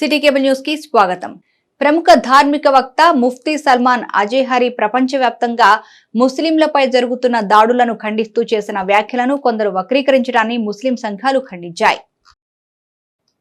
City cable news కి స్వాగతం। ప్రముఖ ధార్మిక వక్త ముఫ్తీ సల్మాన్ అజహరి ప్రపంచవ్యాప్తంగా ముస్లింలపై జరుగుతున్న దాడులను ఖండిస్తూ చేసిన వ్యాఖ్యలను కొందరు వక్రీకరించడాన్ని ముస్లిం సంఘాలు ఖండించాయి।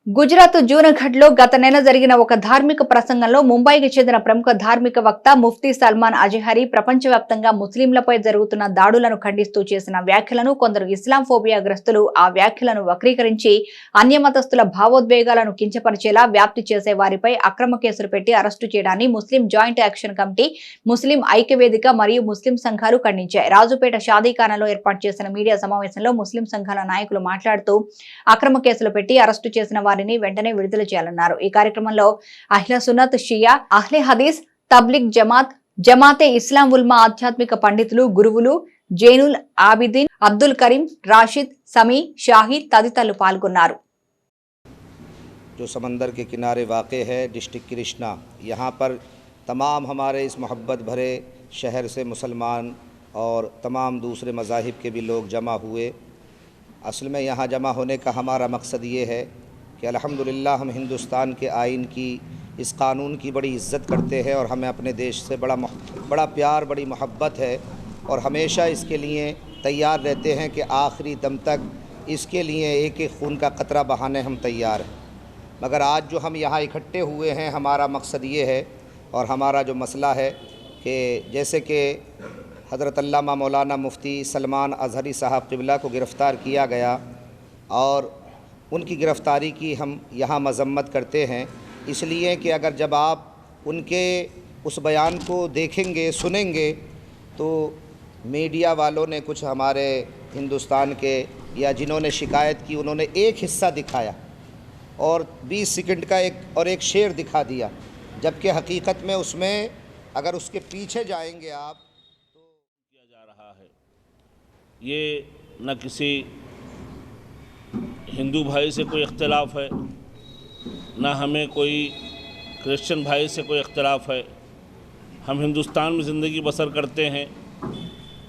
గుజరాత్ జూనాగఢ్ లో గత నెల జరిగిన ఒక ధార్మిక ప్రసంగంలో ముంబైకి చెందిన ప్రముఖ ధార్మిక వక్త ముఫ్తీ సల్మాన్ అజహరి ప్రపంచవ్యాప్తంగా ముస్లింలపై జరుగుతున్న దాడులను ఖండిస్తూ చేసిన వ్యాఖ్యలను కొందరు ఇస్లాం ఫోబియా గ్రస్తులు ఆ వ్యాఖ్యలను వక్రీకరించి అన్యమతస్థుల భావోద్వేగాలను కించపరిచేలా వ్యాప్తి చేసే వారిపై అక్రమ కేసులు పెట్టి అరెస్టు చేయడాన్ని ముస్లిం జాయింట్ యాక్షన్ కమిటీ, ముస్లిం ఐక్యవేదిక మరియు ముస్లిం సంఘాలు ఖండించాయి। రాజుపేట షాదీఖానాలో ఏర్పాటు చేసిన మీడియా సమావేశంలో ముస్లిం సంఘాల నాయకులు మాట్లాడుతూ అక్రమ కేసులు పెట్టి అరెస్టు చేసిన వారిని వెంటనే విడుదల చేయాలన్నారు। ఈ కార్యక్రమంలో అహ్లే సున్నత్, షియా, అహ్లే హదీస్, తబ్లిగ్ జమాత్, జమాతే ఇస్లాం ఉల్మా ఆధ్యాత్మిక పండితులు, గురువులు, జైనుల్ ఆబిదీన్, అబ్దుల్ కరీం, రాషిద్, సమీ, షాహిద్ తదితరులు పాల్గొన్నారు। जो समंदर के किनारे वाक़ है डिस्ट्रिक्ट कृष्णा, यहाँ पर तमाम हमारे इस मोहब्बत भरे शहर से मुसलमान और तमाम दूसरे मज़ाहिब के भी लोग जमा हुए। असल में यहाँ जमा होने का हमारा मकसद ये है कि अल्हम्दुलिल्लाह हम हिंदुस्तान के आइन की, इस कानून की बड़ी इज़्ज़त करते हैं और हमें अपने देश से बड़ा प्यार, बड़ी मोहब्बत है और हमेशा इसके लिए तैयार रहते हैं कि आखिरी दम तक इसके लिए एक एक खून का कतरा बहाने हम तैयार हैं। मगर आज जो हम यहाँ इकट्ठे हुए हैं, हमारा मकसद ये है और हमारा जो मसला है कि जैसे कि हज़रत अल्लामा मौलाना मुफ्ती सलमान अज़हरी साहब क़िबला को गिरफ़्तार किया गया और उनकी गिरफ़्तारी की हम यहाँ मज़म्मत करते हैं, इसलिए कि अगर जब आप उनके उस बयान को देखेंगे, सुनेंगे, तो मीडिया वालों ने कुछ हमारे हिंदुस्तान के या जिन्होंने शिकायत की उन्होंने एक हिस्सा दिखाया और 20 सेकंड का एक शेर दिखा दिया, जबकि हकीकत में उसमें अगर उसके पीछे जाएंगे आप तो किया जा रहा है। ये न किसी हिंदू भाई से कोई इख्तिलाफ है, ना हमें कोई क्रिश्चियन भाई से कोई इख्तिलाफ है। हम हिंदुस्तान में ज़िंदगी बसर करते हैं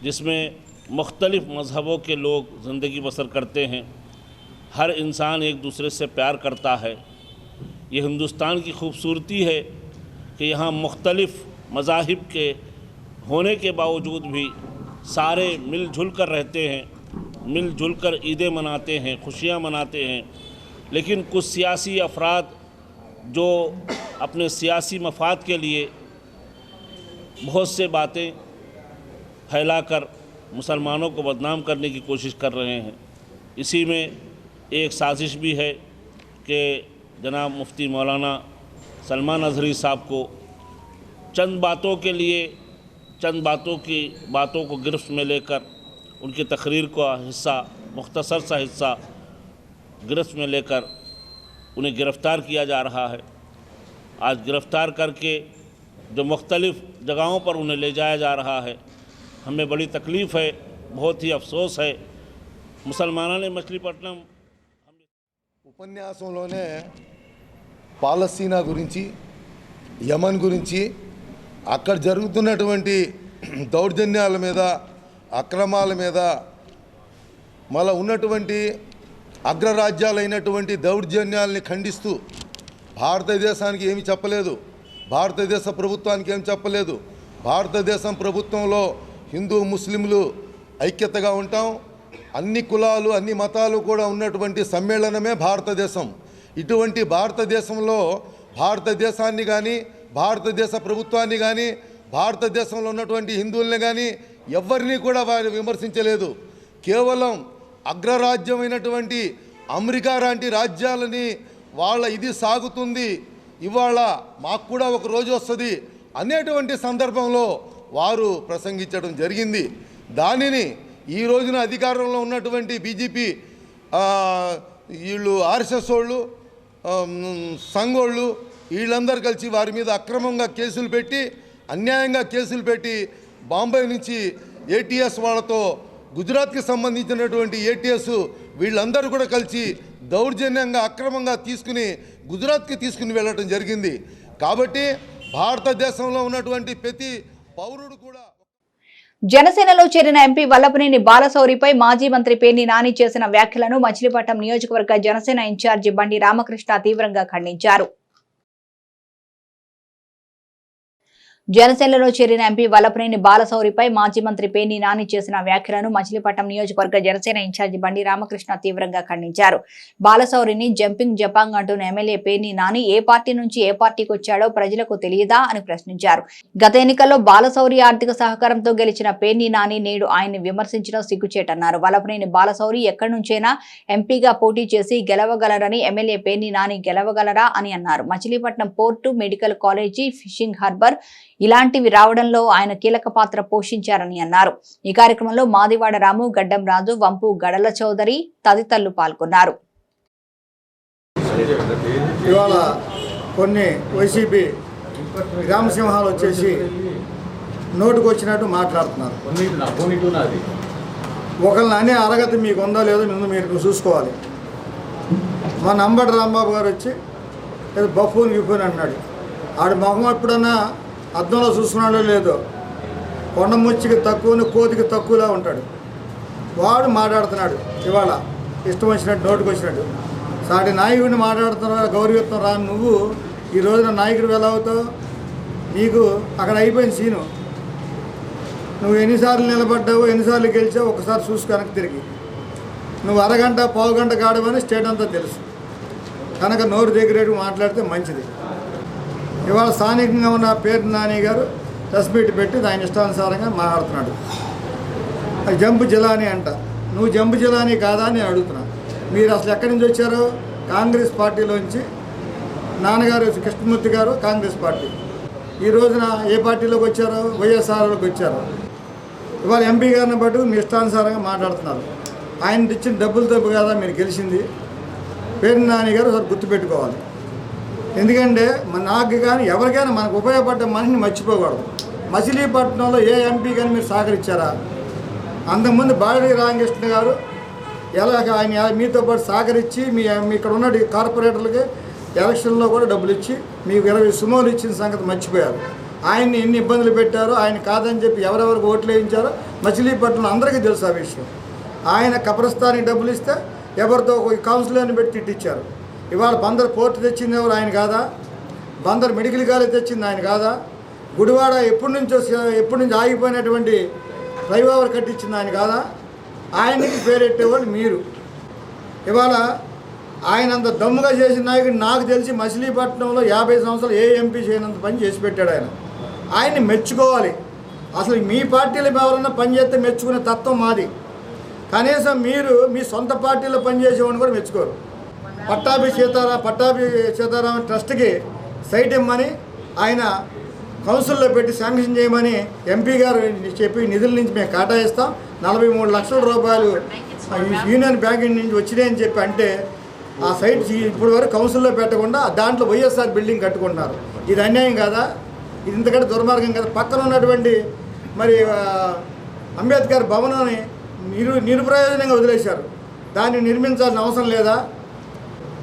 जिसमें मुख्तलिफ़ मज़हबों के लोग ज़िंदगी बसर करते हैं। हर इंसान एक दूसरे से प्यार करता है। ये हिंदुस्तान की खूबसूरती है कि यहाँ मुख्तलिफ़ मज़ाहिब के होने के बावजूद भी सारे मिलजुल कर रहते हैं, मिलजुल कर ईदें मनाते हैं, खुशियाँ मनाते हैं। लेकिन कुछ सियासी अफराद जो अपने सियासी मफाद के लिए बहुत से बातें फैलाकर मुसलमानों को बदनाम करने की कोशिश कर रहे हैं। इसी में एक साजिश भी है कि जनाब मुफ्ती मौलाना सलमान अज़हरी साहब को चंद बातों के लिए, चंद बातों को गिरफ्त में लेकर उनकी तकरीर का हिस्सा, मुख्तसर सा हिस्सा गिरफ्त में लेकर उन्हें गिरफ़्तार किया जा रहा है। आज गिरफ़्तार करके जो मुख्तलिफ़ जगहों पर उन्हें ले जाया जा रहा है, हमें बड़ी तकलीफ़ है, बहुत ही अफसोस है। मुसलमानों ने मछलीपट्टनम ఉపన్యాసంలోనే పాలస్తీనా గురించి, యమన్ గురించి, అక్కడ జరుగుతున్నటువంటి దౌర్జన్యాల మీద, అక్రమాల మీద, మళ్ళీ ఉన్నటువంటి అగ్రరాజ్యాలైనటువంటి దౌర్జన్యాలని ఖండిస్తూ భారతదేశానికి ఏమి చెప్పలేదు, భారతదేశ ప్రభుత్వానికి ఏమి చెప్పలేదు। భారతదేశం ప్రభుత్వంలో హిందూ ముస్లింలు ఐక్యతగా ఉంటాం, అన్ని కులాలు అన్ని మతాలు కూడా ఉన్నటువంటి సమ్మేళనమే భారతదేశం। ఇటువంటి భారతదేశంలో భారతదేశాన్ని కానీ, భారతదేశ ప్రభుత్వాన్ని కానీ, భారతదేశంలో ఉన్నటువంటి హిందువుల్ని కానీ ఎవరిని కూడా వారు విమర్శించలేదు। కేవలం అగ్రరాజ్యమైనటువంటి అమెరికా లాంటి రాజ్యాలని వాళ్ళ ఇది సాగుతుంది, ఇవాళ మాకు కూడా ఒక రోజు వస్తుంది అనేటువంటి సందర్భంలో వారు ప్రసంగించడం జరిగింది। దానిని ఈ రోజున అధికారంలో ఉన్నటువంటి బీజేపీ వీళ్ళు, ఆర్ఎస్ఎస్ వాళ్ళు, సంఘోళ్ళు వీళ్ళందరూ కలిసి వారి మీద అక్రమంగా కేసులు పెట్టి, అన్యాయంగా కేసులు పెట్టి, బాంబే నుంచి ఏటీఎస్ వాళ్ళతో, గుజరాత్కి సంబంధించినటువంటి ఏటీఎస్ వీళ్ళందరూ కూడా కలిసి దౌర్జన్యంగా అక్రమంగా తీసుకుని గుజరాత్కి తీసుకుని వెళ్ళడం జరిగింది। కాబట్టి భారతదేశంలో ఉన్నటువంటి ప్రతి పౌరుడు కూడా జనసేనలో చేరిన ఎంపీ వల్లభనేని బాలశౌరిపై మాజీ మంత్రి పేర్ని నాని చేసిన వ్యాఖ్యలను మచిలీపట్నం నియోజకవర్గ జనసేన ఇన్ఛార్జి బండి రామకృష్ణ తీవ్రంగా ఖండించారు। జనసేనలో చేరిన ఎంపీ వల్లభనేని బాలశౌరిపై మాజీ మంత్రి పేర్ని నాని చేసిన వ్యాఖ్యలను మచిలీపట్నం నియోజకవర్గ జనసేన ఇన్ఛార్జి బండి రామకృష్ణ తీవ్రంగా ఖండించారు. బాలశౌరిని జంపింగ్ జపాంగ్ అంటున్న ఎమ్మెల్యే పేర్ని నాని ఏ పార్టీ నుంచి ఏ పార్టీకి వచ్చాడో ప్రజలకు తెలియదా అని ప్రశ్నించారు. గత ఎన్నికల్లో బాలశౌరి ఆర్థిక సహకారంతో గెలిచిన పేర్ని నాని నేడు ఆయన్ని విమర్శించడం సిగ్గుచేటన్నారు. వల్లభనేని బాలశౌరి ఎక్కడి నుంచైనా ఎంపీగా పోటీ చేసి గెలవగలరని ఎమ్మెల్యే పేర్ని నాని గెలవగలరా అని అన్నారు. Machilipatnam port, medical college, fishing harbour ఇలాంటివి రావడంలో ఆయన కీలక పాత్ర పోషించారని అన్నారు. ఈ కార్యక్రమంలో మాదివాడ రాము, గడ్డం రాజు, వంపు గడల చౌదరి తదితరులు పాల్గొన్నారు. ఇవాళ కొన్ని వైసీపీ గ్రామసింహాలు వచ్చేసి నోటుకు వచ్చినట్టు మాట్లాడుతున్నారు. ఒకళ్ళని అనే అర్హత మీకు ఉందో లేదో ముందు మీరు చూసుకోవాలి. మా నంబటి రాంబాబు గారు వచ్చి ఏదో బఫూన్ గిఫూన్ అన్నాడు. ఆడి మొహం ఎప్పుడన్నా అద్దంలో చూసుకున్నాడో లేదో కొండ ముచ్చికి తక్కువని కోతికి తక్కువలా ఉంటాడు. వాడు మాట్లాడుతున్నాడు ఇవాళ ఇష్టం వచ్చినట్టు నోటుకు వచ్చినట్టు. సాటి నాయకుడిని మాట్లాడుతున్నా గౌరవిత్వం రా, నువ్వు ఈ రోజున నాయకుడు ఎలా అవుతావు? నీకు అక్కడ అయిపోయింది సీను. నువ్వు ఎన్నిసార్లు నిలబడ్డావు, ఎన్నిసార్లు గెలిచావు ఒకసారి చూసి కనుక తిరిగి. నువ్వు అరగంట పావు గంట కాడమని స్టేట్ అంతా తెలుసు. కనుక నోరు దగ్గరేటు మాట్లాడితే మంచిది. ఇవాళ స్థానికంగా ఉన్న పేర్ని నాని గారు ప్రెస్ మీట్ పెట్టి ఆయన ఇష్టానుసారంగా మాట్లాడుతున్నాడు. అది జంపు జిలానీ అంట. నువ్వు జంపు జిలానీ కాదా అని అడుగుతున్నా. మీరు అసలు ఎక్కడి నుంచి వచ్చారో? కాంగ్రెస్ పార్టీలోంచి నాన్నగారు కృష్ణమూర్తి గారు కాంగ్రెస్ పార్టీ. ఈ రోజున ఏ పార్టీలోకి వచ్చారో? వైఎస్ఆర్లోకి వచ్చారు. ఇవాళ ఎంపీ గారిని బట్టి మీ ఇష్టానుసారంగా మాట్లాడుతున్నారు. ఆయన ఇచ్చిన డబ్బులతో కదా మీరు గెలిచింది. పేర్ని నాని గారు ఒకసారి గుర్తుపెట్టుకోవాలి. ఎందుకంటే నాకు కానీ ఎవరికైనా మనకు ఉపయోగపడ్డ మనిషిని మర్చిపోకూడదు. మచిలీపట్నంలో ఏ ఎంపీ కానీ మీరు సహకరించారా? అంతకుముందు బాడి రామకృష్ణ గారు ఎలాగ ఆయన మీతో పాటు సహకరించి మీ ఇక్కడ ఉన్న కార్పొరేటర్లకి ఎలక్షన్లో కూడా డబ్బులు ఇచ్చి మీకు 20 సుమోలు ఇచ్చిన సంగతి మర్చిపోయారు. ఆయన్ని ఎన్ని ఇబ్బందులు పెట్టారో, ఆయన కాదని చెప్పి ఎవరెవరికి ఓట్లు వేయించారో మచిలీపట్నంలో అందరికీ తెలుసు ఆ విషయం. ఆయన కబ్రస్థానికి డబ్బులు ఇస్తే ఎవరితో కౌన్సిలర్ని పెట్టి తిట్టించారు. ఇవాళ బందర్ పోర్టు తెచ్చింది ఎవరు? ఆయన కాదా? బందర్ మెడికల్ కాలేజ్ తెచ్చింది ఆయన కాదా? గుడివాడ ఎప్పటి నుంచి ఆగిపోయినటువంటి ఫ్లైఓవర్ కట్టించింది ఆయన కాదా? ఆయనకి పేరెట్టేవాళ్ళు మీరు. ఇవాళ ఆయన అంత దమ్ముగా చేసిన నాయకుడు నాకు తెలిసి మచిలీపట్నంలో 50 సంవత్సరాలు ఏ ఎంపీ చేయనంత పని చేసి పెట్టాడు ఆయన. ఆయన్ని మెచ్చుకోవాలి. అసలు మీ పార్టీలో ఎవరన్నా పనిచేస్తే మెచ్చుకునే తత్వం మాది. కనీసం మీరు మీ సొంత పార్టీలో పనిచేసేవాడిని కూడా మెచ్చుకోరు. పట్టాభి సీతారామన్ ట్రస్ట్కి సైట్ ఇమ్మని ఆయన కౌన్సిల్లో పెట్టి శాంక్షన్ చేయమని ఎంపీ గారు చెప్పి నిధుల నుంచి మేము కేటాయిస్తాం, 43 లక్షల రూపాయలు యూనియన్ బ్యాంక్ నుంచి వచ్చినాయని చెప్పి అంటే ఆ సైట్ ఇప్పుడు వరకు కౌన్సిల్లో పెట్టకుండా దాంట్లో వైఎస్ఆర్ బిల్డింగ్ కట్టుకుంటున్నారు. ఇది అన్యాయం కాదా? ఇది ఇంతకంటే దుర్మార్గం కదా. పక్కన ఉన్నటువంటి మరి అంబేద్కర్ భవనాన్ని నిరుప్రయోజనంగా వదిలేశారు. దాన్ని నిర్మించాల్సిన అవసరం లేదా?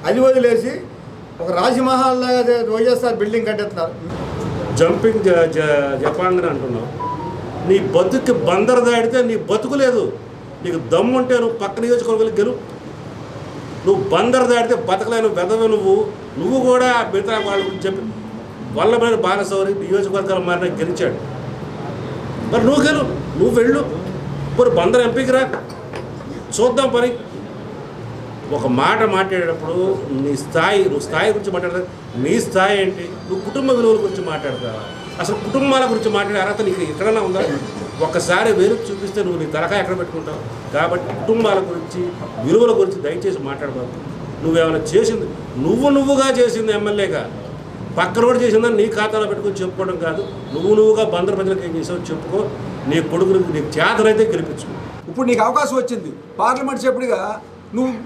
అది వదిలేసి ఒక రాజమహల్ లాగా వైఎస్ఆర్ బిల్డింగ్ కట్టేస్తున్నారు. జంపింగ్ జపాంగ్ అంటున్నావు. నీ బతుకు బందరు దాడితే నీ బతుకు లేదు. నీకు దమ్ముంటే నువ్వు పక్క నియోజకవర్గాలకు గెలు. నువ్వు బందరు దాడితే బతకలేను వెదవి. నువ్వు కూడా మిగతా వాళ్ళ గురించి చెప్పి వల్లభనేని బాలశౌరి నియోజకవర్గాల మారిన గెలిచాడు. మరి నువ్వు గెలు, నువ్వు వెళ్ళు. మరి బందరు ఎంపీకి రా, చూద్దాం పని. ఒక మాట మాట్లాడేటప్పుడు నువ్వు స్థాయి గురించి మాట్లాడతావు. నీ స్థాయి ఏంటి? నువ్వు కుటుంబ విలువల గురించి మాట్లాడతావా? అసలు కుటుంబాల గురించి మాట్లాడే అర్హత నీకు ఎక్కడైనా ఉందా? ఒక్కసారి వెలుగు చూపిస్తే నువ్వు నీ తలకాయ ఎక్కడ పెట్టుకుంటావు? కాబట్టి కుటుంబాల గురించి, విలువల గురించి దయచేసి మాట్లాడబాబు. నువ్వేమైనా చేసింది నువ్వుగా చేసింది ఎమ్మెల్యేగా, పక్కన కూడా చేసిందని నీ ఖాతాలో పెట్టుకొని చెప్పుకోవడం కాదు. నువ్వుగా బందర ప్రజలకు ఏం చేసావు చెప్పుకో. నీ కొడుకుని నీకు చేతనైతే గెలిపించు. ఇప్పుడు నీకు అవకాశం వచ్చింది పార్లమెంట్ సభ్యుడిగా.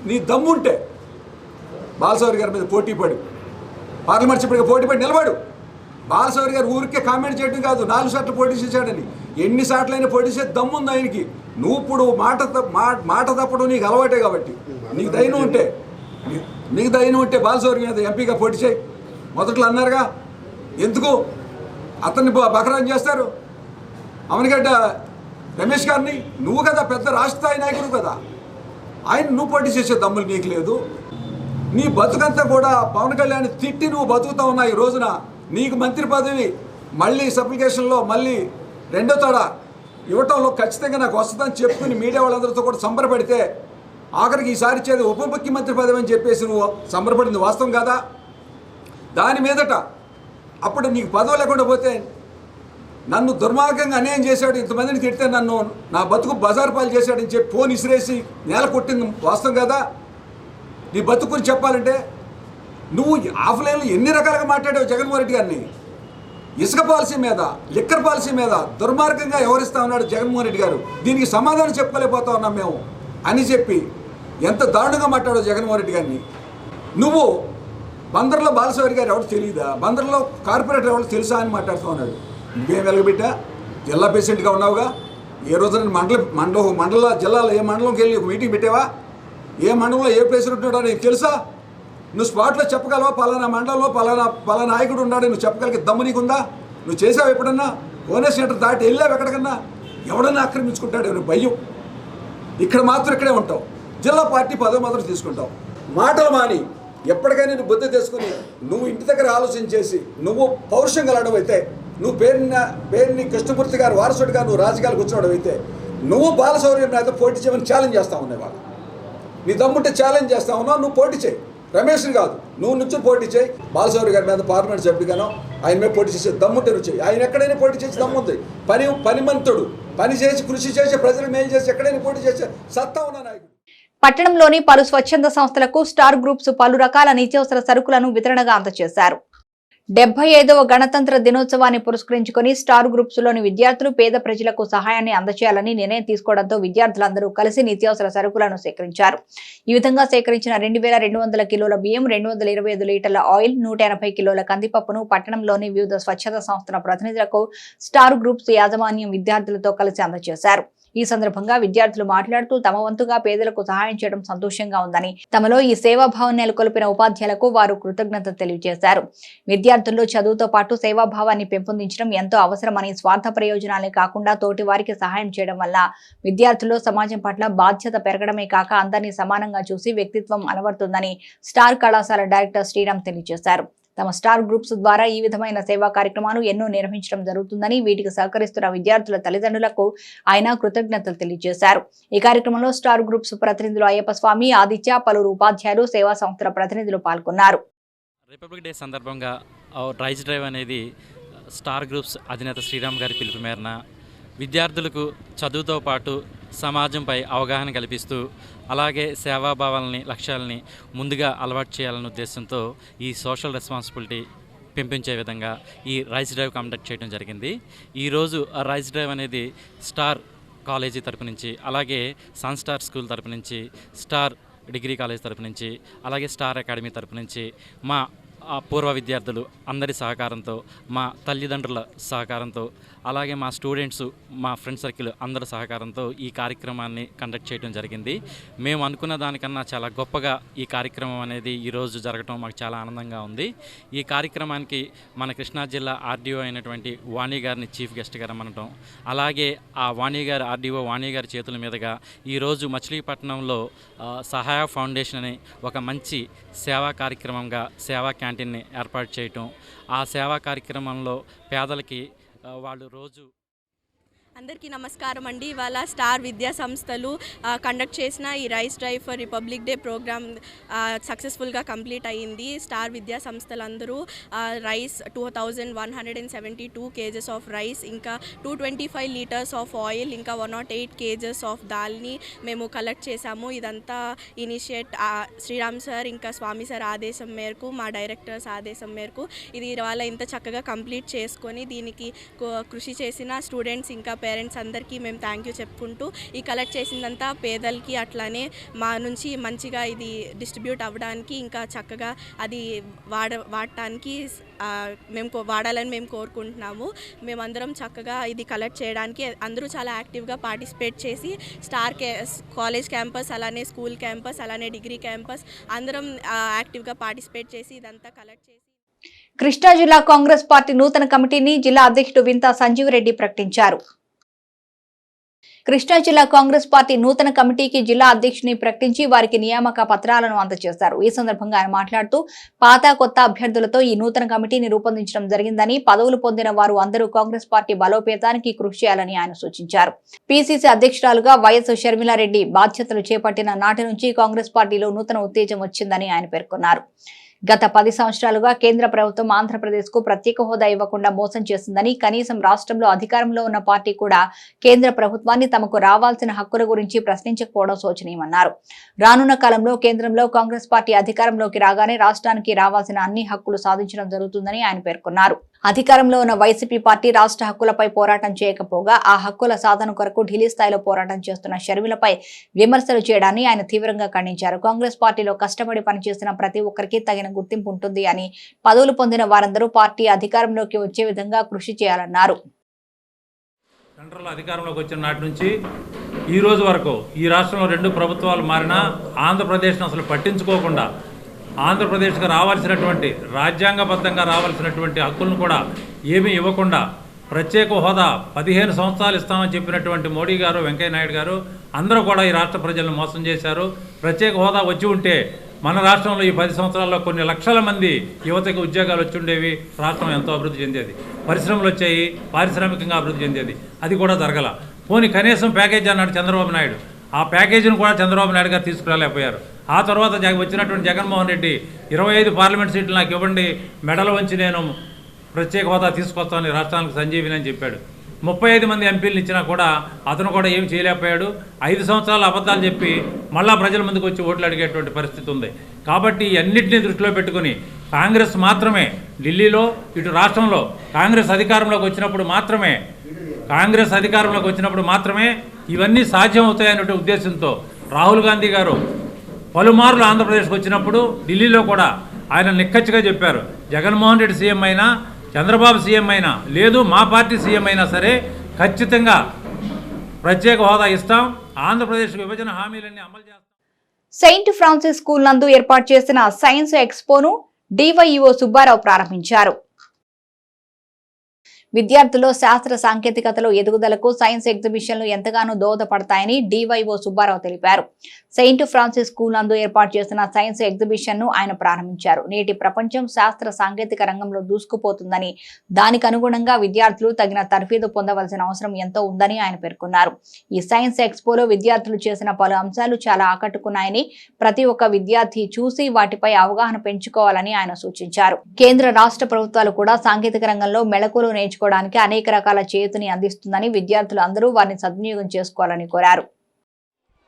నీ దమ్ముంటే బాలశౌరి గారి మీద పోటీపడి పార్లమెంట్ సభ్యుడిగా పోటీపడి నిలబడు. బాలశౌరి గారు ఊరికే కామెంట్ చేయడం కాదు, 4 సార్లు పోటీ చేశాడని. ఎన్ని సార్లు అయినా పోటీ చేసే దమ్ముంది ఆయనకి. నువ్వు ఇప్పుడు మాట తప్పడం నీకు అలవాటే కాబట్టి నీకు ధైర్యం ఉంటే బాలశౌరి మీద ఎంపీగా పోటీ చేయి. మొదట్లో అన్నారుగా, ఎందుకు అతన్ని బకరాన్ చేస్తారు? అవనిగడ్డ రమేష్ గారిని నువ్వు కదా పెద్ద రాష్ట్ర స్థాయి నాయకుడు కదా, ఆయన నువ్వు పోటీ చేసే దమ్ములు నీకు లేదు. నీ బతుకంతా కూడా పవన్ కళ్యాణ్ తిట్టి నువ్వు బతుకుతా ఉన్నావు. ఈ రోజున నీకు మంత్రి పదవి మళ్ళీ సప్లికేషన్లో మళ్ళీ రెండో తడ ఇవ్వటంలో ఖచ్చితంగా నాకు వస్తుందని చెప్పుకుని మీడియా వాళ్ళందరితో కూడా సంబరపడితే ఆఖరికి ఈసారి ఇచ్చేది ఉప ముఖ్యమంత్రి పదవి అని చెప్పేసి నువ్వు సంబరపడింది వాస్తవం కాదా? దాని మీదట అప్పుడు నీకు పదవి లేకుండా పోతే నన్ను దుర్మార్గంగా అన్యాయం చేశాడు, ఇంతమందిని తిడితే నన్ను నా బతుకు బజారు పాలు చేశాడని చెప్పి ఫోన్ ఇసిరేసి నేల కొట్టింది వాస్తవం కదా? నీ బతుకుని చెప్పాలంటే నువ్వు ఆఫ్లైన్లో ఎన్ని రకాలుగా మాట్లాడావు జగన్మోహన్ రెడ్డి గారిని. ఇసుక పాలసీ మీద, లిక్కర్ పాలసీ మీద దుర్మార్గంగా వ్యవహరిస్తూ ఉన్నాడు జగన్మోహన్ రెడ్డి గారు. దీనికి సమాధానం చెప్పుకోలేకపోతా ఉన్నాం మేము అని చెప్పి ఎంత దారుణంగా మాట్లాడావు జగన్మోహన్ రెడ్డి గారిని. నువ్వు బందర్లో బాలశౌరి గారు ఎవరు తెలియదా, బందర్లో కార్పొరేటర్ ఎవరు తెలుసా అని మాట్లాడుతూ ఉన్నాడు. నువ్వేం వెలగబెట్టా? జిల్లా ప్రెసిడెంట్గా ఉన్నావుగా. ఏ రోజున మండల జిల్లాలో ఏ మండలంకి వెళ్ళి ఒక మీటింగ్ పెట్టావా? ఏ మండలంలో ఏ ప్రెసిడెంట్ ఉన్నాడో నీకు తెలుసా? నువ్వు స్పాట్లో చెప్పగలవా? పలానా మండలంలో పలానా నాయకుడు ఉన్నాడు నువ్వు చెప్పగలిగే దమ్ము నీకుందా? నువ్వు చేసావు ఎప్పుడన్నా? ఓనర్ సెంటర్ దాటి వెళ్ళావు ఎక్కడికన్నా? ఎవడన్నా ఆక్రమించుకుంటాడు నువ్వు భయం. ఇక్కడ మాత్రం ఇక్కడే ఉంటావు, జిల్లా పార్టీ పదవి మాత్రం తీసుకుంటావు. మాటలు మాని ఎప్పటికైనా నువ్వు బుద్ధి తెచ్చుకుని నువ్వు ఇంటి దగ్గర ఆలోచన చేసి నువ్వు పౌరుషం గలడవైతే, నువ్వు పేరుని కృష్ణమూర్తి గారు వారసుడిగా నువ్వు రాజకీయాలకు వచ్చినవాడు అయితే నువ్వు బాలశౌర్యం మీద పోటీ చేయమని ఛాలెంజ్ చేస్తా ఉన్నావు. వాళ్ళు నీ దమ్ముంటే ఛాలెంజ్ చేస్తా ఉన్నావు, నువ్వు పోటీ చేయి. రమేష్ని కాదు, నువ్వు నుంచి పోటీ చేయి. బాలశౌరి గారి మీద పార్లమెంట్ సభ్యుగానో ఆయన మీద పోటీ చేసే దమ్ముంటే నువ్వు చేయి. ఆయన ఎక్కడైనా పోటీ చేసి దమ్ముంది. పనిమంతుడు, పని చేసి కృషి చేసి ప్రజలు మేలు చేసి ఎక్కడైనా పోటీ చేసే సత్తా ఉన్న నాయకుడు. పట్టణంలోని పలు స్వచ్ఛంద సంస్థలకు స్టార్ గ్రూప్స్ పలు రకాల నిత్యావసర సరుకులను వితరణగా అందజేశారు. 75వ గణతంత్ర దినోత్సవాన్ని పురస్కరించుకుని స్టార్ గ్రూప్స్ లోని విద్యార్థులు పేద ప్రజలకు సహాయాన్ని అందజేయాలని నిర్ణయం తీసుకోవడంతో విద్యార్థులందరూ కలిసి నిత్యావసర సరుకులను సేకరించారు. ఈ విధంగా సేకరించిన 2200 కిలోల బియ్యం, 225 లీటర్ల ఆయిల్, 180 కిలోల కందిపప్పును పట్టణంలోని వివిధ స్వచ్ఛంద సంస్థల ప్రతినిధులకు స్టార్ గ్రూప్స్ యాజమాన్యం విద్యార్థులతో కలిసి అందజేశారు. ఈ సందర్భంగా విద్యార్థులు మాట్లాడుతూ తమ వంతుగా పేదలకు సహాయం చేయడం సంతోషంగా ఉందని, తమలో ఈ సేవాభావం నెలకొల్పిన ఉపాధ్యాయులకు వారు కృతజ్ఞతలు తెలియజేశారు. విద్యార్థుల్లో చదువుతో పాటు సేవాభావాన్ని పెంపొందించడం ఎంతో అవసరమని, స్వార్థ ప్రయోజనాలే కాకుండా తోటి వారికి సహాయం చేయడం వల్ల విద్యార్థుల్లో సమాజం పట్ల బాధ్యత పెరగడమే కాక అందరినీ సమానంగా చూసి వ్యక్తిత్వం అలవడుతుందని స్టార్ కళాశాల డైరెక్టర్ శ్రీరామ్ తెలియజేశారు. తమ స్టార్ గ్రూప్స్ ద్వారా ఈ విధమైన సేవా కార్యక్రమాలు ఎన్నో నిర్వహించడం జరుగుతుందని, వీటికి సహకరిస్తున్న విద్యార్థుల తల్లిదండ్రులకు ఆయన కృతజ్ఞతలు తెలియజేశారు. ఈ కార్యక్రమంలో స్టార్ గ్రూప్స్ ప్రతినిధులు అయ్యప్ప స్వామి, ఆదిత్య, పలువురు ఉపాధ్యాయులు, సేవా సంస్థల ప్రతినిధులు పాల్గొన్నారు. రిపబ్లిక్ డే సందర్భంగా రైస్ డ్రైవ్ అనేది స్టార్ గ్రూప్స్ అధినేత శ్రీరామ్ గారి పిలుపు మేరన విద్యార్థులకు చదువుతో పాటు సమాజంపై అవగాహన కల్పిస్తూ అలాగే సేవాభావాలని లక్ష్యాలని ముందుగా అలవాటు చేయాలనే ఉద్దేశంతో ఈ సోషల్ రెస్పాన్సిబిలిటీ పెంపొందించే విధంగా ఈ రైస్ డ్రైవ్ కండక్ట్ చేయడం జరిగింది. ఈరోజు ఆ రైస్ డ్రైవ్ అనేది స్టార్ కాలేజీ తరపు నుంచి, అలాగే సన్ స్టార్ స్కూల్ తరపు నుంచి, స్టార్ డిగ్రీ కాలేజ్ తరపు నుంచి, అలాగే స్టార్ అకాడమీ తరపు నుంచి మా పూర్వ విద్యార్థులు అందరి సహకారంతో, మా తల్లిదండ్రుల సహకారంతో, అలాగే మా స్టూడెంట్స్, మా ఫ్రెండ్ సర్కిల్ అందరి సహకారంతో ఈ కార్యక్రమాన్ని కండక్ట్ చేయడం జరిగింది. మేము అనుకున్న దానికన్నా చాలా గొప్పగా ఈ కార్యక్రమం అనేది ఈరోజు జరగడం మాకు చాలా ఆనందంగా ఉంది. ఈ కార్యక్రమానికి మన కృష్ణా జిల్లా ఆర్డీఓ అయినటువంటి వాణి గారిని చీఫ్ గెస్ట్గా రమ్మనటం, అలాగే ఆ వాణి గారు ఆర్డీఓ వాణి గారి చేతుల మీదుగా ఈరోజు మచిలీపట్నంలో సహాయ ఫౌండేషన్ అనే ఒక మంచి సేవా కార్యక్రమంగా సేవా క్యాంటీన్ని ఏర్పాటు చేయటం, ఆ సేవా కార్యక్రమంలో పేదలకి వాళ్ళు రోజు. అందరికీ నమస్కారం అండి. ఇవాళ స్టార్ విద్యా సంస్థలు కండక్ట్ చేసిన ఈ rice drive for republic day programme సక్సెస్ఫుల్గా కంప్లీట్ అయ్యింది. స్టార్ విద్యా సంస్థలందరూ రైస్ 2172 kgs ఆఫ్ రైస్, ఇంకా 225 లీటర్స్ ఆఫ్ ఆయిల్, ఇంకా 108 kgs ఆఫ్ దాల్ని మేము కలెక్ట్ చేశాము. ఇదంతా ఇనిషియేట్ శ్రీరామ్ సార్ ఇంకా స్వామి సార్ ఆదేశం మేరకు, మా డైరెక్టర్స్ ఆదేశం మేరకు ఇది ఇవాళ ఇంత చక్కగా కంప్లీట్ చేసుకొని దీనికి కృషి చేసిన స్టూడెంట్స్ ఇంకా పేరెంట్స్ అందరికీ మేము థ్యాంక్ యూ చెప్పుకుంటూ, ఈ కలెక్ట్ చేసిందంతా పేదలకి అట్లానే మా నుంచి మంచిగా ఇది డిస్ట్రిబ్యూట్ అవ్వడానికి, ఇంకా చక్కగా అది వాడటానికి మేము వాడాలని మేము కోరుకుంటున్నాము. మేమందరం చక్కగా ఇది కలెక్ట్ చేయడానికి అందరూ చాలా యాక్టివ్గా పార్టిసిపేట్ చేసి స్టార్ కాలేజ్ క్యాంపస్, అలానే స్కూల్ క్యాంపస్, అలానే డిగ్రీ క్యాంపస్ అందరం యాక్టివ్గా పార్టిసిపేట్ చేసి ఇదంతా కలెక్ట్ చేసి. కృష్ణా జిల్లా కాంగ్రెస్ పార్టీ నూతన కమిటీని జిల్లా అధ్యక్షుడు వింతా సంజీవ్ రెడ్డి ప్రకటించారు. కృష్ణా జిల్లా కాంగ్రెస్ పార్టీ నూతన కమిటీకి జిల్లా అధ్యక్షుని ప్రకటించి వారికి నియామక పత్రాలను అందజేశారు. ఈ సందర్భంగా ఆయన మాట్లాడుతూ పాత కొత్త అభ్యర్థులతో ఈ నూతన కమిటీని రూపొందించడం జరిగిందని, పదవులు పొందిన వారు అందరూ కాంగ్రెస్ పార్టీ బలోపేతానికి కృషి చేయాలని ఆయన సూచించారు. పీసీసీ అధ్యక్షురాలుగా వైఎస్ షర్మిలారెడ్డి బాధ్యతలు చేపట్టిన నాటి నుంచి కాంగ్రెస్ పార్టీలో నూతన ఉత్తేజం వచ్చిందని ఆయన పేర్కొన్నారు. గత 10 సంవత్సరాలుగా కేంద్ర ప్రభుత్వం ఆంధ్రప్రదేశ్ కు ప్రత్యేక హోదా ఇవ్వకుండా మోసం చేసిందని, కనీసం రాష్ట్రంలో అధికారంలో ఉన్న పార్టీ కూడా కేంద్ర ప్రభుత్వాన్ని తమకు రావాల్సిన హక్కుల గురించి ప్రశ్నించకపోవడం శోచనీయమన్నారు. రానున్న కాలంలో కేంద్రంలో కాంగ్రెస్ పార్టీ అధికారంలోకి రాగానే రాష్ట్రానికి రావాల్సిన అన్ని హక్కులు సాధించడం జరుగుతుందని ఆయన పేర్కొన్నారు. అధికారంలో ఉన్న వైసీపీ పార్టీ రాష్ట్ర హక్కులపై పోరాటం చేయకపోగా ఆ హక్కుల సాధన కొరకు ఢిల్లీ స్థాయిలో పోరాటం చేస్తున్న షర్మిలపై విమర్శలు చేయడాన్ని ఆయన తీవ్రంగా ఖండించారు. కాంగ్రెస్ పార్టీలో కష్టపడి పనిచేసిన ప్రతి ఒక్కరికి తగిన గుర్తింపు ఉంటుంది అని, పదవులు పొందిన వారందరూ పార్టీ అధికారంలోకి వచ్చే విధంగా కృషి చేయాలన్నారు. సెంట్రల్ అధికారంలోకి వచ్చిన నాటి నుంచి ఈ రోజు వరకు ఈ రాష్ట్రంలో 2 ప్రభుత్వాలు మారినా ఆంధ్రప్రదేశ్ను అసలు పట్టించుకోకుండా, ఆంధ్రప్రదేశ్కి రావాల్సినటువంటి రాజ్యాంగబద్ధంగా రావాల్సినటువంటి హక్కులను కూడా ఏమీ ఇవ్వకుండా, ప్రత్యేక హోదా 15 సంవత్సరాలు ఇస్తామని చెప్పినటువంటి మోడీ గారు, వెంకయ్య నాయుడు గారు అందరూ కూడా ఈ రాష్ట్ర ప్రజలను మోసం చేశారు. ప్రత్యేక హోదా వచ్చి ఉంటే మన రాష్ట్రంలో ఈ 10 సంవత్సరాల్లో కొన్ని లక్షల మంది యువతకు ఉద్యోగాలు వచ్చి ఉండేవి, రాష్ట్రం ఎంతో అభివృద్ధి చెందేది, పరిశ్రమలు వచ్చాయి, పారిశ్రామికంగా అభివృద్ధి చెందేది. అది కూడా జరగల. పోనీ కనీసం ప్యాకేజీ అన్నాడు చంద్రబాబు నాయుడు, ఆ ప్యాకేజీని కూడా చంద్రబాబు నాయుడు గారు తీసుకురాలేకపోయారు. ఆ తర్వాత వచ్చినటువంటి జగన్మోహన్ రెడ్డి 25 పార్లమెంట్ సీట్లు నాకు ఇవ్వండి, మెడలు వంచి నేను ప్రత్యేక హోదా తీసుకొస్తానని రాష్ట్రానికి సంజీవిని అని చెప్పాడు. 35 మంది ఎంపీలను ఇచ్చినా కూడా అతను కూడా ఏమి చేయలేకపోయాడు. 5 సంవత్సరాల అబద్ధాలు చెప్పి మళ్ళా ప్రజల ముందుకు వచ్చి ఓట్లు అడిగేటువంటి పరిస్థితి ఉంది. కాబట్టి అన్నింటినీ దృష్టిలో పెట్టుకుని కాంగ్రెస్ మాత్రమే ఢిల్లీలో, ఇటు రాష్ట్రంలో కాంగ్రెస్ అధికారంలోకి వచ్చినప్పుడు మాత్రమే ఇవన్నీ సాధ్యం అవుతాయనే ఉద్దేశంతో రాహుల్ గాంధీ గారు పలుమార్లు ఆంధ్రప్రదేశ్కి వచ్చినప్పుడు ఢిల్లీలో కూడా ఆయన నిక్కచ్చిగా చెప్పారు, జగన్మోహన్ రెడ్డి సీఎం అయినా, చంద్రబాబు సీఎం అయినా, లేదు మా పార్టీ సీఎం అయినా సరే ఖచ్చితంగా ప్రత్యేక హోదా ఇస్తాం, ఆంధ్రప్రదేశ్ విభజన హామీలన్నీ అమలు చేస్తాం. సెయింట్ ఫ్రాన్సిస్ స్కూల్ నందు ఏర్పాటు చేసిన సైన్స్ ఎక్స్పోను డివైఈఓ సుబ్బారావు ప్రారంభించారు. విద్యార్థుల్లో శాస్త్ర సాంకేతికతలో ఎదుగుదలకు సైన్స్ ఎగ్జిబిషన్లు ఎంతగానో దోహదపడతాయని డివైఓ సుబ్బారావు తెలిపారు. సెయింట్ ఫ్రాన్సిస్ స్కూల్ నందు ఏర్పాటు చేసిన సైన్స్ ఎగ్జిబిషన్ ను ఆయన ప్రారంభించారు. నేటి ప్రపంచం శాస్త్ర సాంకేతిక రంగంలో దూసుకుపోతుందని, దానికి అనుగుణంగా విద్యార్థులు తగిన తర్ఫీదు పొందవలసిన అవసరం ఎంతో ఉందని ఆయన పేర్కొన్నారు. ఈ సైన్స్ ఎక్స్పోలో విద్యార్థులు చేసిన పలు అంశాలు చాలా ఆకట్టుకున్నాయని, ప్రతి ఒక్క విద్యార్థి చూసి వాటిపై అవగాహన పెంచుకోవాలని ఆయన సూచించారు. కేంద్ర రాష్ట్ర ప్రభుత్వాలు కూడా సాంకేతిక రంగంలో మెళకువలు నేర్చుకోవడానికి అనేక రకాల చేయూతని అందిస్తుందని, విద్యార్థులు అందరూ వారిని సద్వినియోగం చేసుకోవాలని కోరారు.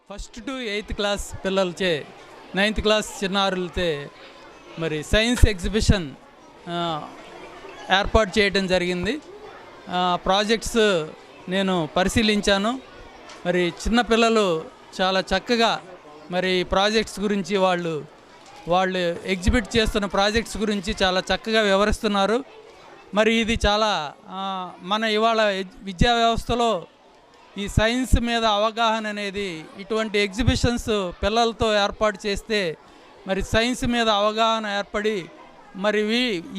ఫస్ట్ టు 8th క్లాస్ పిల్లలచే 9th క్లాస్ చిన్నారులతో మరి సైన్స్ ఎగ్జిబిషన్ ఏర్పాటు చేయడం జరిగింది. ప్రాజెక్ట్స్ నేను పరిశీలించాను. మరి చిన్నపిల్లలు చాలా చక్కగా మరి ప్రాజెక్ట్స్ గురించి వాళ్ళు ఎగ్జిబిట్ చేస్తున్న ప్రాజెక్ట్స్ గురించి చాలా చక్కగా వివరిస్తున్నారు. మరి ఇది చాలా మన ఇవాళ విద్యా వ్యవస్థలో ఈ సైన్స్ మీద అవగాహన అనేది, ఇటువంటి ఎగ్జిబిషన్స్ పిల్లలతో ఏర్పాటు చేస్తే మరి సైన్స్ మీద అవగాహన ఏర్పడి మరి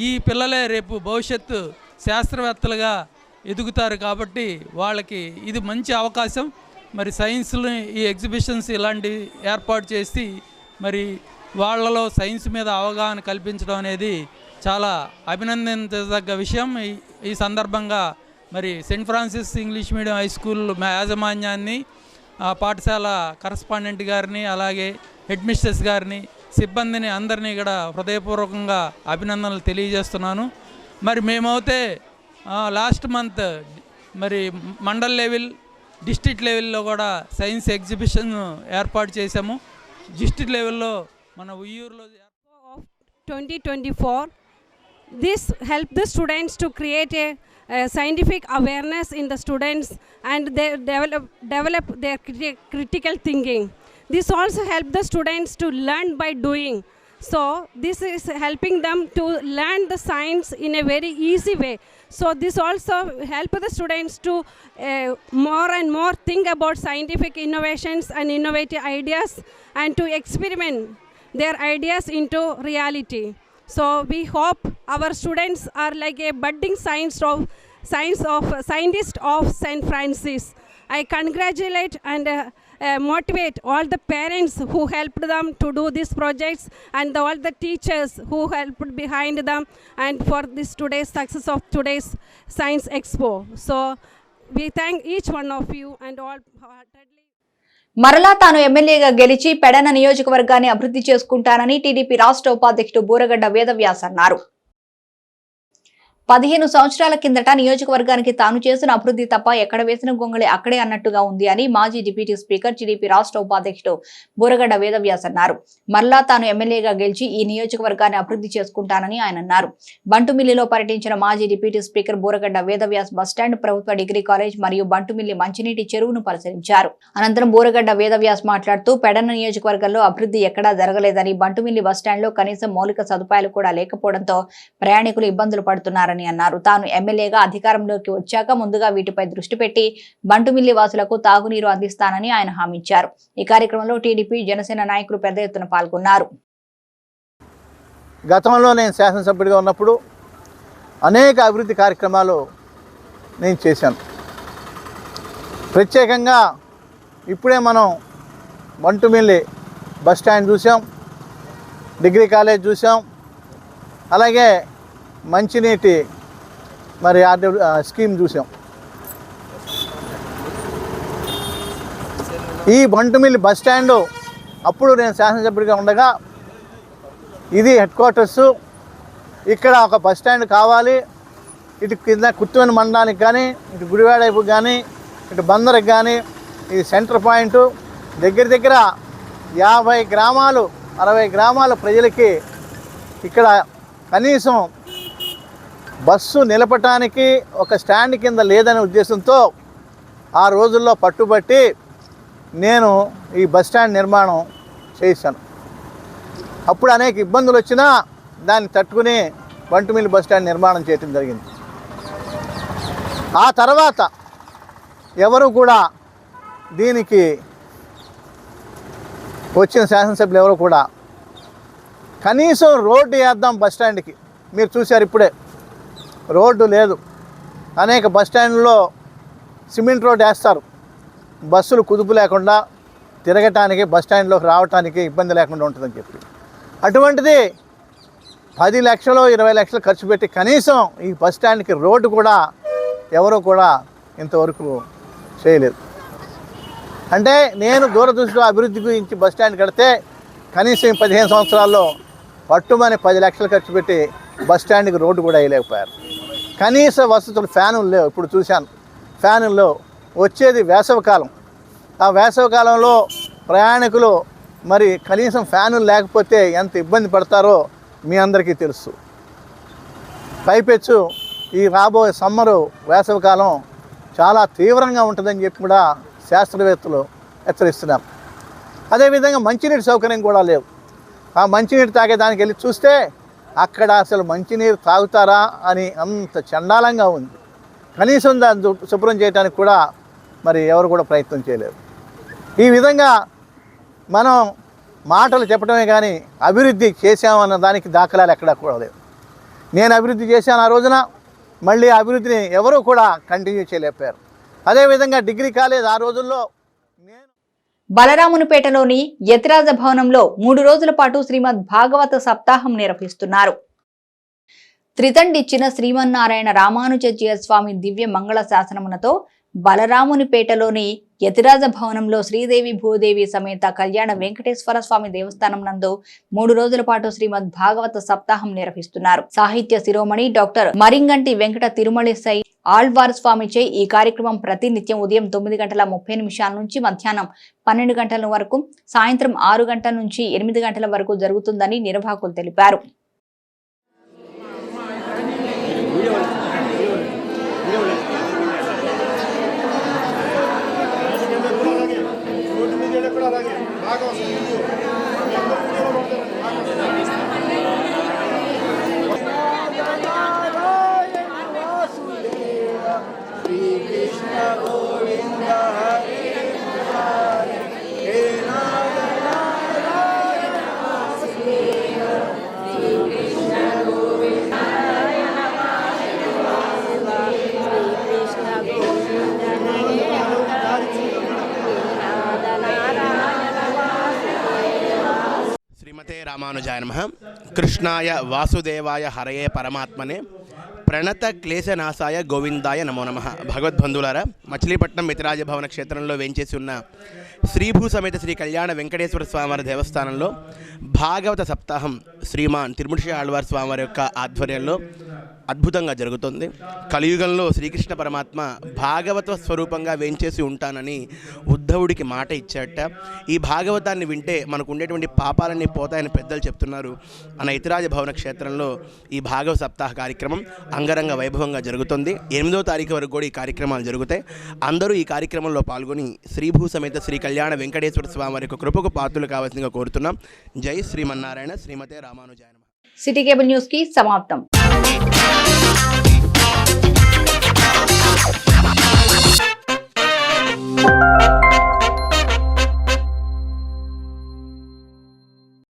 ఈ పిల్లలే రేపు భవిష్యత్తు శాస్త్రవేత్తలుగా ఎదుగుతారు. కాబట్టి వాళ్ళకి ఇది మంచి అవకాశం. మరి సైన్స్ని ఈ ఎగ్జిబిషన్స్ ఇలాంటి ఏర్పాటు చేసి మరి వాళ్ళలో సైన్స్ మీద అవగాహన కల్పించడం అనేది చాలా అభినందించదగ్గ విషయం. ఈ సందర్భంగా మరి Saint Francis English medium high school యాజమాన్యాన్ని, పాఠశాల కరస్పాండెంట్ గారిని, అలాగే హెడ్ మిస్ట్రెస్ గారిని, సిబ్బందిని అందరినీ కూడా హృదయపూర్వకంగా అభినందనలు తెలియజేస్తున్నాను. మరి మేమైతే లాస్ట్ మంత్ మరి మండల్ లెవెల్, డిస్ట్రిక్ట్ లెవెల్లో కూడా సైన్స్ ఎగ్జిబిషన్ ఏర్పాటు చేశాము. డిస్ట్రిక్ట్ లెవెల్లో మన ఉయ్యూరులో 2024 this helped the students to create a scientific awareness in the students, and they develop their critical thinking. This also helped the students to learn by doing. So this is helping them to learn the science in a very easy way. So this also help the students to more and more think about scientific innovations and innovative ideas, and to experiment their ideas into reality. So we hope our students are like a budding scientist of St. Francis, I congratulate and motivate all the parents who helped them to do these projects and all the teachers who helped behind them and for this today's success of today's Science Expo. So we thank each one of you and all heartedly. మరలా తాను ఎమ్మెల్యేగా గెలిచి పెడన నియోజకవర్గాన్ని అభివృద్ధి చేసుకుంటానని TDP రాష్ట్ర ఉపాధ్యక్షుడు బూరగడ్డ వేదవ్యాస్ అన్నారు. 15 సంవత్సరాల కిందట నియోజకవర్గానికి తాను చేసిన అభివృద్ధి తప్ప ఎక్కడ వేసిన గొంగళి అక్కడే అన్నట్టుగా ఉంది అని మాజీ డిప్యూటీ స్పీకర్ టీడీపీ రాష్ట్ర ఉపాధ్యక్షుడు బూరగడ్డ వేదవ్యాస్ అన్నారు. మరలా తాను ఎమ్మెల్యేగా గెలిచి ఈ నియోజకవర్గాన్ని అభివృద్ధి చేసుకుంటానని ఆయన అన్నారు. బంటుమిల్లిలో పర్యటించిన మాజీ deputy speaker Buragadda Vedavyas bus stand, ప్రభుత్వ డిగ్రీ కాలేజ్ మరియు బంటుమిల్లి మంచినీటి చెరువును పరిశీలించారు. అనంతరం బూరగడ్డ వేదవ్యాస్ మాట్లాడుతూ పెడన నియోజకవర్గంలో అభివృద్ధి ఎక్కడా జరగలేదని, బంటుమిల్లి బస్టాండ్లో కనీసం మౌలిక సదుపాయాలు కూడా లేకపోవడంతో ప్రయాణికులు ఇబ్బందులు పడుతున్నారని అన్నారు. తాను ఎమ్మెల్యేగా అధికారంలోకి వచ్చాక ముందుగా వీటిపై దృష్టి పెట్టి బంటుమిల్లి వాసులకు తాగునీరు అందిస్తానని ఆయన హామీ ఇచ్చారు. ఈ కార్యక్రమంలో టీడీపీ, జనసేన నాయకులు పెద్ద ఎత్తున పాల్గొన్నారు. గతంలో నేను శాసనసభ్యుడిగా ఉన్నప్పుడు అనేక అభివృద్ధి కార్యక్రమాలు నేను చేశాను. ప్రత్యేకంగా ఇప్పుడే మనం బంటుమిల్లి బస్టాండ్ చూసాం, డిగ్రీ కాలేజ్ చూసాం, అలాగే మంచినీటి మరి స్కీమ్ చూసాం. ఈ బంటుమిల్లి బస్టాండు అప్పుడు నేను శాసనసభ్యుడిగా ఉండగా ఇది హెడ్ క్వార్టర్సు, ఇక్కడ ఒక బస్టాండ్ కావాలి, ఇటు కింద కుర్తువెన మండలానికి కానీ, ఇటు గుడివాడైపు కానీ, ఇటు బందరికి కానీ ఇది సెంటర్ పాయింటు. దగ్గర 50 గ్రామాలు 60 గ్రామాల ప్రజలకి ఇక్కడ కనీసం బస్సు నిలపటానికి ఒక స్టాండ్ కింద లేదనే ఉద్దేశంతో ఆ రోజుల్లో పట్టుబట్టి నేను ఈ బస్టాండ్ నిర్మాణం చేశాను. అప్పుడు అనేక ఇబ్బందులు వచ్చినా దాన్ని తట్టుకుని బంటుమిల్లి బస్టాండ్ నిర్మాణం చేయడం జరిగింది. ఆ తర్వాత ఎవరు కూడా దీనికి వచ్చిన శాసనసభ్యులు ఎవరు కూడా కనీసం రోడ్డు వేద్దాం బస్టాండ్కి, మీరు చూశారు ఇప్పుడే రోడ్డు లేదు. అనేక బస్టాండ్లో సిమెంట్ రోడ్డు వేస్తారు, బస్సులు కుదుపు లేకుండా తిరగటానికి, బస్టాండ్లోకి రావడానికి ఇబ్బంది లేకుండా ఉంటుందని చెప్పి. అటువంటిది 10 లక్షలు 20 లక్షలు ఖర్చు పెట్టి కనీసం ఈ బస్టాండ్కి రోడ్డు కూడా ఎవరు కూడా ఇంతవరకు చేయలేదు. అంటే నేను దూరదృష్టిలో అభివృద్ధి గురించి బస్టాండ్ కడితే కనీసం 15 సంవత్సరాల్లో పట్టుమని 10 లక్షలు ఖర్చు పెట్టి బస్టాండ్కి రోడ్డు కూడా వేయలేకపోయారు. కనీస వసతులు, ఫ్యానులు లేవు. ఇప్పుడు చూశాను ఫ్యానుల్లో వచ్చేది వేసవికాలం. ఆ వేసవికాలంలో ప్రయాణికులు మరి కనీసం ఫ్యానులు లేకపోతే ఎంత ఇబ్బంది పడతారో మీ అందరికీ తెలుసు. పైపెచ్చు ఈ రాబోయే సమ్మరు వేసవికాలం చాలా తీవ్రంగా ఉంటుందని చెప్పి కూడా శాస్త్రవేత్తలు హెచ్చరిస్తున్నారు. అదేవిధంగా మంచినీటి సౌకర్యం కూడా లేవు. ఆ మంచినీరు తాగేదానికి వెళ్ళి చూస్తే అక్కడ అసలు మంచినీరు తాగుతారా అని అంత చండాలంగా ఉంది. కనీసం దాన్ని శుభ్రం చేయడానికి కూడా మరి ఎవరు కూడా ప్రయత్నం చేయలేరు. ఈ విధంగా మనం మాటలు చెప్పడమే కానీ అభివృద్ధి చేశామన్న దానికి దాఖలాలు ఎక్కడా కూడా లేవు. నేను అభివృద్ధి చేశాను ఆ రోజున, మళ్ళీ అభివృద్ధిని ఎవరూ కూడా కంటిన్యూ చేయలేకపోయారు. అదేవిధంగా డిగ్రీ కాలేజ్ ఆ రోజుల్లో బలరామునిపేటలోని యతిరాజ భవనంలో 3 రోజుల పాటు శ్రీమద్ భాగవత సప్తాహం నిర్వహిస్తున్నారు. త్రితండిచ్చిన శ్రీమన్నారాయణ రామానుజాచార్య స్వామి దివ్య మంగళ శాసనమునతో బలరామునిపేటలోని యతిరాజ భవనంలో శ్రీదేవి భూదేవి సమేత కళ్యాణ వెంకటేశ్వర స్వామి దేవస్థానం నందు 3 రోజుల పాటు శ్రీమద్ భాగవత సప్తాహం నిర్వహిస్తున్నారు. సాహిత్య శిరోమణి డాక్టర్ మరింగంటి వెంకట తిరుమలిసై ఆళ్వార్ స్వామిచే ఈ కార్యక్రమం ప్రతి నిత్యం ఉదయం 9:30 నుంచి మధ్యాహ్నం 12 గంటల వరకు, సాయంత్రం 6 గంటల నుంచి 8 గంటల వరకు జరుగుతుందని నిర్వాహకులు తెలిపారు. రామానుజాయ నమః. కృష్ణాయ వాసుదేవాయ హరయే పరమాత్మనే ప్రణత క్లేశనాశాయ గోవిందాయ నమో నమః. భగవద్బంధువులారా, మచిలీపట్నం మితిరాజ భవన క్షేత్రంలో వేంచేసి ఉన్న శ్రీభూ సమేత శ్రీ కళ్యాణ వెంకటేశ్వర స్వామివారి దేవస్థానంలో భాగవత సప్తాహం శ్రీమాన్ తిరుమూర్తి ఆళ్వార్ స్వామివారి యొక్క ఆధ్వర్యంలో అద్భుతంగా జరుగుతుంది. కలియుగంలో శ్రీకృష్ణ పరమాత్మ భాగవత స్వరూపంగా వేంచేసి ఉంటానని ఉద్ధవుడికి మాట ఇచ్చాట. ఈ భాగవతాన్ని వింటే మనకు ఉండేటువంటి పాపాలన్నీ పోతాయని పెద్దలు చెప్తున్నారు. మన ఇతిరాజ భవన క్షేత్రంలో ఈ భాగవత సప్తాహ కార్యక్రమం అంగరంగ వైభవంగా జరుగుతుంది. 8వ తారీఖు వరకు కూడా ఈ కార్యక్రమాలు జరుగుతాయి. అందరూ ఈ కార్యక్రమంలో పాల్గొని శ్రీభూ సమేత శ్రీ కళ్యాణ వెంకటేశ్వర స్వామి వారి యొక్క కృపకు పాత్రలు కావాల్సిందిగా కోరుతున్నాం. జై శ్రీమన్నారాయణ. శ్రీమతే రామానుజాయ నమః. సిటీ కేబుల్ న్యూస్ కి సమాప్తం.